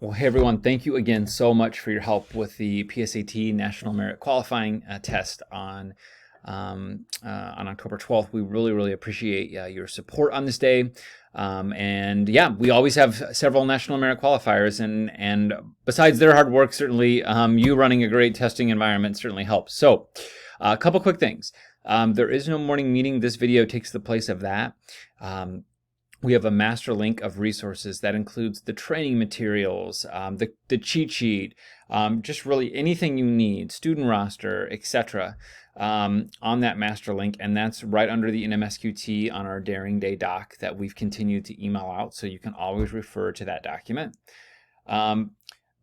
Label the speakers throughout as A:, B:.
A: Well, hey everyone, thank you again so much for your help with the PSAT National Merit Qualifying Test on October 12th. We really appreciate your support on this day. And yeah, we always have several National Merit Qualifiers, and besides their hard work, certainly you running a great testing environment certainly helps. So a couple quick things. There is no morning meeting. This video takes the place of that. We have a master link of resources that includes the training materials, the cheat sheet, just really anything you need, student roster, etc. On that master link, and that's right under the NMSQT on our Daring Day doc that we've continued to email out, so you can always refer to that document.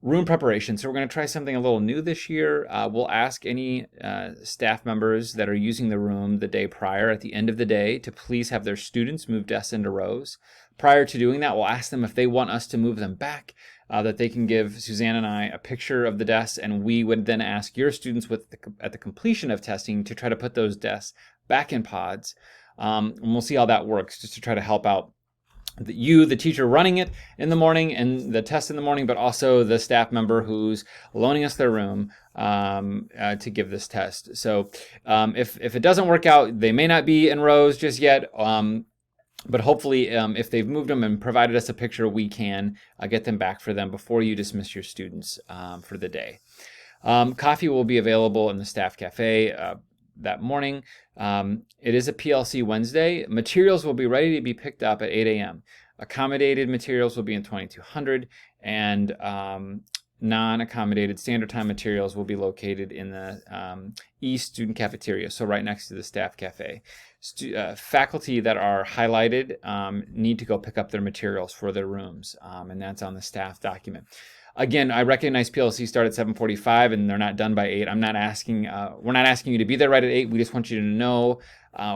A: Room preparation. So we're going to try something a little new this year. We'll ask any staff members that are using the room the day prior at the end of the day to please have their students move desks into rows. Prior to doing that, we'll ask them if they want us to move them back, that they can give Suzanne and I a picture of the desks, and we would then ask your students at the completion of testing to try to put those desks back in pods. And we'll see how that works, just to try to help out the teacher running it in the morning and the test in the morning, but also the staff member who's loaning us their room to give this test. So if it doesn't work out, they may not be in rows just yet, but hopefully if they've moved them and provided us a picture, we can get them back for them before you dismiss your students for the day. Coffee will be available in the staff cafe that morning. It is a PLC Wednesday. Materials will be ready to be picked up at 8 a.m. Accommodated materials will be in 2200, and non-accommodated standard time materials will be located in the East Student Cafeteria, so right next to the staff cafe. Faculty that are highlighted need to go pick up their materials for their rooms, and that's on the staff document. Again, I recognize PLC start at 7:45 and they're not done by 8. We're not asking you to be there right at 8. We just want you to know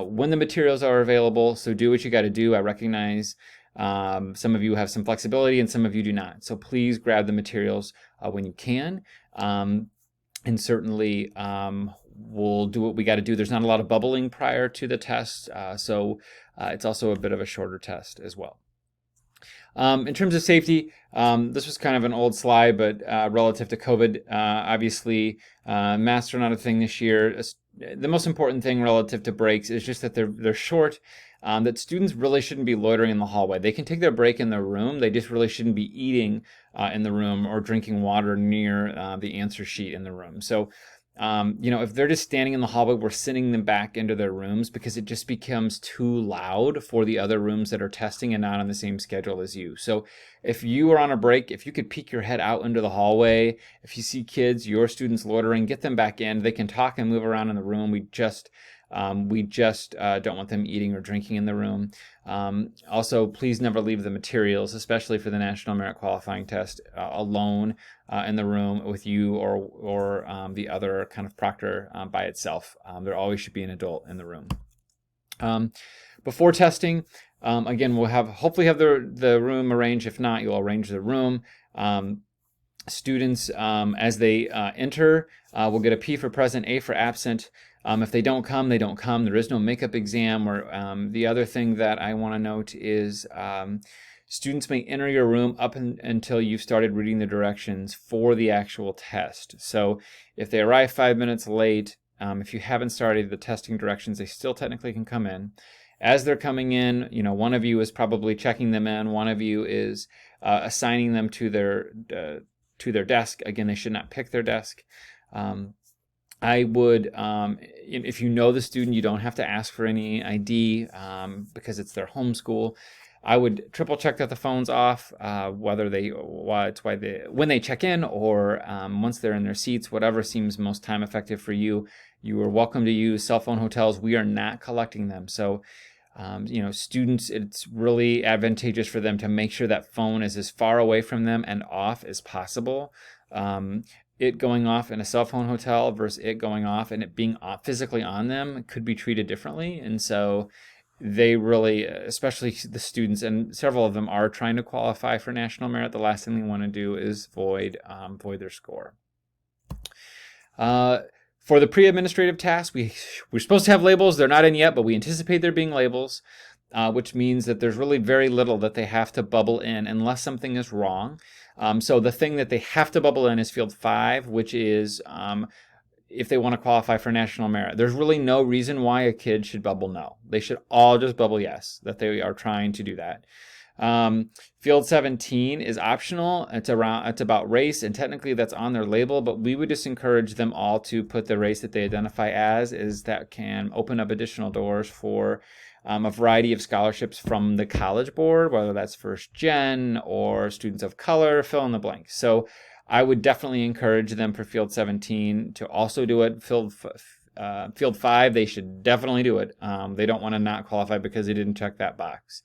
A: when the materials are available. So do what you got to do. I recognize some of you have some flexibility and some of you do not. So please grab the materials when you can. And certainly we'll do what we got to do. There's not a lot of bubbling prior to the test. So it's also a bit of a shorter test as well. In terms of safety, this was kind of an old slide, but relative to COVID, obviously, masks are not a thing this year. The most important thing relative to breaks is just that they're short, that students really shouldn't be loitering in the hallway. They can take their break in their room. They just really shouldn't be eating in the room or drinking water near the answer sheet in the room. So, if they're just standing in the hallway, we're sending them back into their rooms because it just becomes too loud for the other rooms that are testing and not on the same schedule as you. So if you are on a break, if you could peek your head out into the hallway, if you see kids, your students loitering, get them back in. They can talk and move around in the room. We just don't want them eating or drinking in the room. Also, please never leave the materials, especially for the National Merit Qualifying Test, alone in the room with you or the other kind of proctor by itself. There always should be an adult in the room. Before testing, again, we'll hopefully have the room arranged. If not, you'll arrange the room. Students, as they enter, will get a P for present, A for absent. If they don't come, they don't come. There is no makeup exam. Or the other thing that I want to note is students may enter your room up until you've started reading the directions for the actual test. So if they arrive 5 minutes late, if you haven't started the testing directions, they still technically can come in. As they're coming in, one of you is probably checking them in. One of you is assigning them to their desk. Again, they should not pick their desk. I would, if you know the student, you don't have to ask for any ID because it's their home school. I would triple check that the phone's off, when they check in or once they're in their seats, whatever seems most time effective for you. You are welcome to use cell phone hotels. We are not collecting them. So, students, it's really advantageous for them to make sure that phone is as far away from them and off as possible. It going off in a cell phone hotel versus it going off and it being physically on them could be treated differently. And so they really, especially the students, and several of them are trying to qualify for national merit, the last thing they want to do is void their score. For the pre-administrative tasks, we're supposed to have labels. They're not in yet, but we anticipate there being labels. which means that there's really very little that they have to bubble in unless something is wrong. So the thing that they have to bubble in is field 5, which is if they want to qualify for national merit. There's really no reason why a kid should bubble no. They should all just bubble yes, that they are trying to do that. Field 17 is optional. It's about race, and technically that's on their label, but we would just encourage them all to put the race that they identify as, is that can open up additional doors for a variety of scholarships from the College Board, whether that's first gen or students of color, fill in the blank. So I would definitely encourage them for Field 17 to also do it. Field 5, they should definitely do it. They don't want to not qualify because they didn't check that box.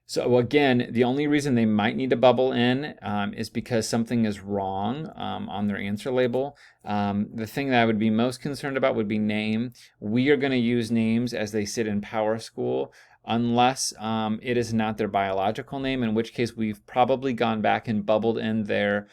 A: So again, the only reason they might need to bubble in is because something is wrong on their answer label. The thing that I would be most concerned about would be name. We are going to use names as they sit in PowerSchool unless it is not their biological name, in which case we've probably gone back and bubbled in their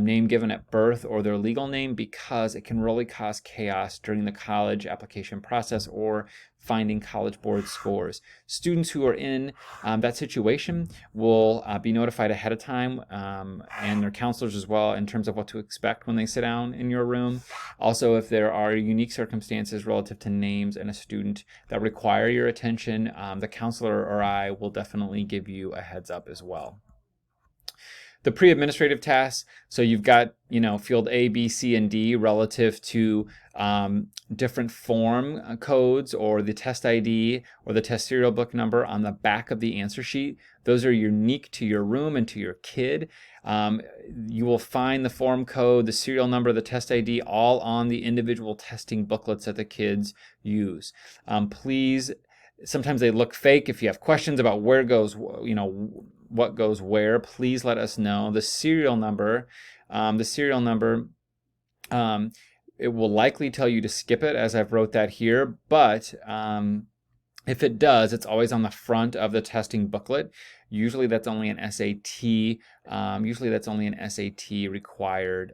A: name given at birth or their legal name, because it can really cause chaos during the college application process or finding College Board scores. Students who are in that situation will be notified ahead of time, and their counselors as well, in terms of what to expect when they sit down in your room. Also, if there are unique circumstances relative to names and a student that require your attention, the counselor or I will definitely give you a heads up as well. The pre-administrative tasks, so you've got, field A, B, C, and D relative to different form codes or the test ID or the test serial book number on the back of the answer sheet. Those are unique to your room and to your kid. You will find the form code, the serial number, the test ID, all on the individual testing booklets that the kids use. Please, sometimes they look fake. If you have questions about where goes, what goes where, please let us know. The serial number, it will likely tell you to skip it, as I've wrote that here, but if it does, it's always on the front of the testing booklet. Usually that's only an SAT, required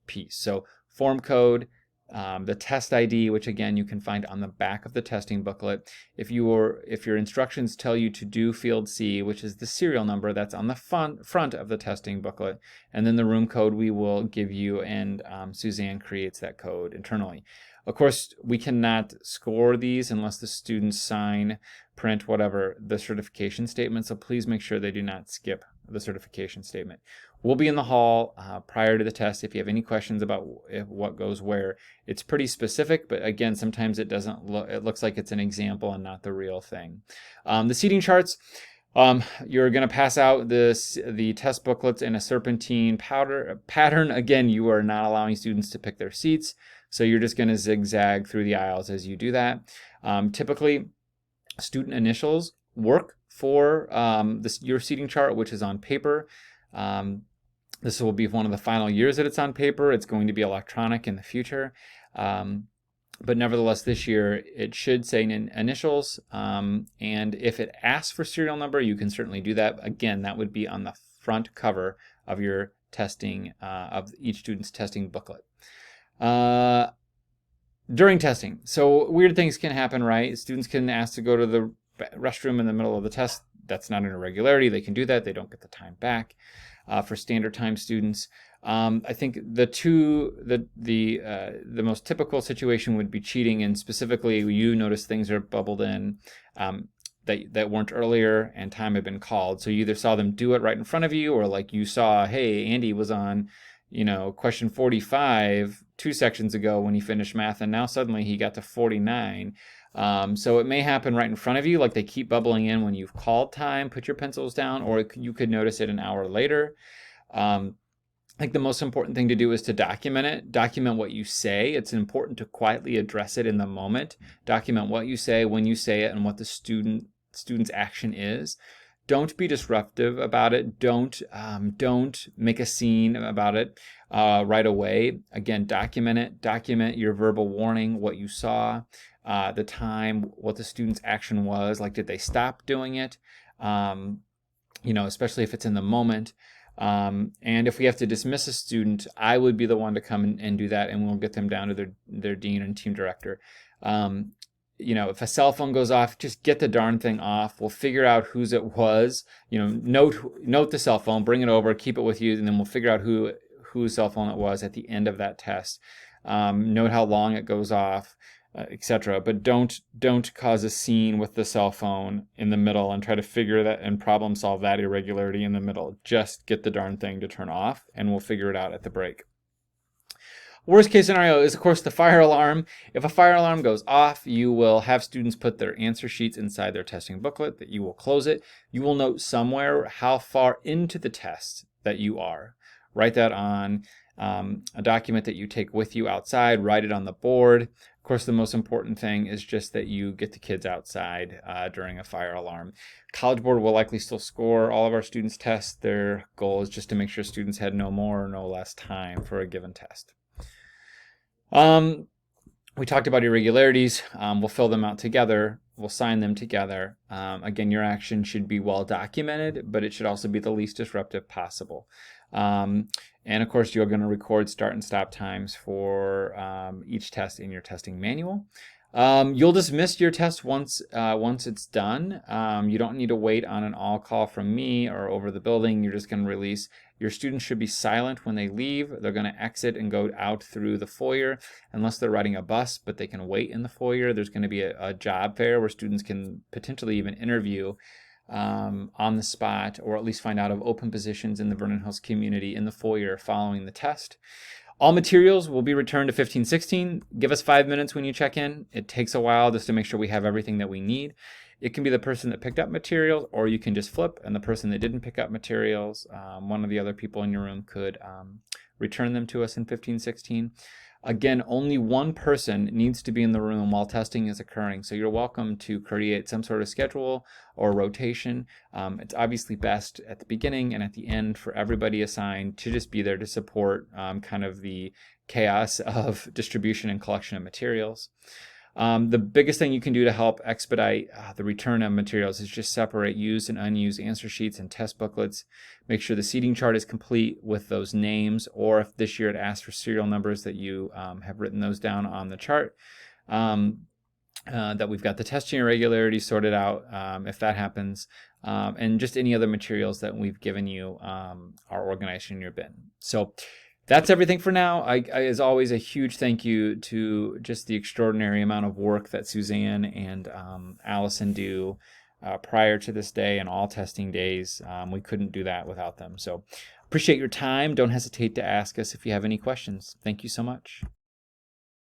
A: piece. So form code, the test ID, which again you can find on the back of the testing booklet. If your instructions tell you to do field C, which is the serial number, that's on the front of the testing booklet, and then the room code we will give you, and Suzanne creates that code internally. Of course, we cannot score these unless the students sign, print, whatever, the certification statement, so please make sure they do not skip the certification statement. We'll be in the hall prior to the test if you have any questions about what goes where. It's pretty specific, but again, sometimes it doesn't look, it looks like it's an example and not the real thing. The seating charts, you're going to pass out the test booklets in a serpentine pattern. Again, you are not allowing students to pick their seats, so you're just going to zigzag through the aisles as you do that. Typically, student initials work for your seating chart, which is on paper. This will be one of the final years that it's on paper. It's going to be electronic in the future. But nevertheless, this year it should say initials. And if it asks for serial number, you can certainly do that. Again, that would be on the front cover of your testing, of each student's testing booklet. During testing, so weird things can happen, right? Students can ask to go to the restroom in the middle of the test. That's not an irregularity. They can do that. They don't get the time back. For standard time students, I think the most typical situation would be cheating, and specifically you notice things are bubbled in that weren't earlier and time had been called. So you either saw them do it right in front of you, or like you saw, hey, Andy was on, question 45 2 sections ago when he finished math, and now suddenly he got to 49. So it may happen right in front of you, like they keep bubbling in when you've called time, put your pencils down, or you could notice it an hour later. I think the most important thing to do is to document it. Document what you say. It's important to quietly address it in the moment. Document what you say, when you say it, and what the student's action is. Don't be disruptive about it. Don't make a scene about it right away. Again, document it. Document your verbal warning, what you saw, the time, what the student's action was. Like, did they stop doing it? Especially if it's in the moment. And if we have to dismiss a student, I would be the one to come and do that, and we'll get them down to their dean and team director. if a cell phone goes off, just get the darn thing off. We'll figure out whose it was. Note the cell phone, bring it over, keep it with you, and then we'll figure out whose cell phone it was at the end of that test. Note how long it goes off, etc. But don't cause a scene with the cell phone in the middle and try to figure that and problem solve that irregularity in the middle. Just get the darn thing to turn off, and we'll figure it out at the break. Worst case scenario is, of course, the fire alarm. If a fire alarm goes off, you will have students put their answer sheets inside their testing booklet, that you will close it. You will note somewhere how far into the test that you are. Write that on a document that you take with you outside. Write it on the board. Of course, the most important thing is just that you get the kids outside during a fire alarm. College Board will likely still score all of our students' tests. Their goal is just to make sure students had no more or no less time for a given test. We talked about irregularities. We'll fill them out together. We'll sign them together. Again, your action should be well documented, but it should also be the least disruptive possible. And of course, you're going to record start and stop times for each test in your testing manual. You'll dismiss your test once it's done. You don't need to wait on an all call from me or over the building. You're just going to release. Your students should be silent when they leave. They're going to exit and go out through the foyer unless they're riding a bus, but they can wait in the foyer. There's going to be a job fair where students can potentially even interview on the spot, or at least find out of open positions in the Vernon Hills community in the foyer following the test. All materials will be returned to 1516. Give us 5 minutes when you check in. It takes a while just to make sure we have everything that we need. It can be the person that picked up materials, or you can just flip, and the person that didn't pick up materials, one of the other people in your room could return them to us in 1516. Again, only one person needs to be in the room while testing is occurring, so you're welcome to create some sort of schedule or rotation. It's obviously best at the beginning and at the end for everybody assigned to just be there to support kind of the chaos of distribution and collection of materials. The biggest thing you can do to help expedite the return of materials is just separate used and unused answer sheets and test booklets. Make sure the seating chart is complete with those names, or if this year it asks for serial numbers, that you have written those down on the chart. That we've got the testing irregularities sorted out if that happens, and just any other materials that we've given you are organized in your bin. So that's everything for now. As always, a huge thank you to just the extraordinary amount of work that Suzanne and Allison do prior to this day and all testing days. We couldn't do that without them. So appreciate your time. Don't hesitate to ask us if you have any questions. Thank you so much.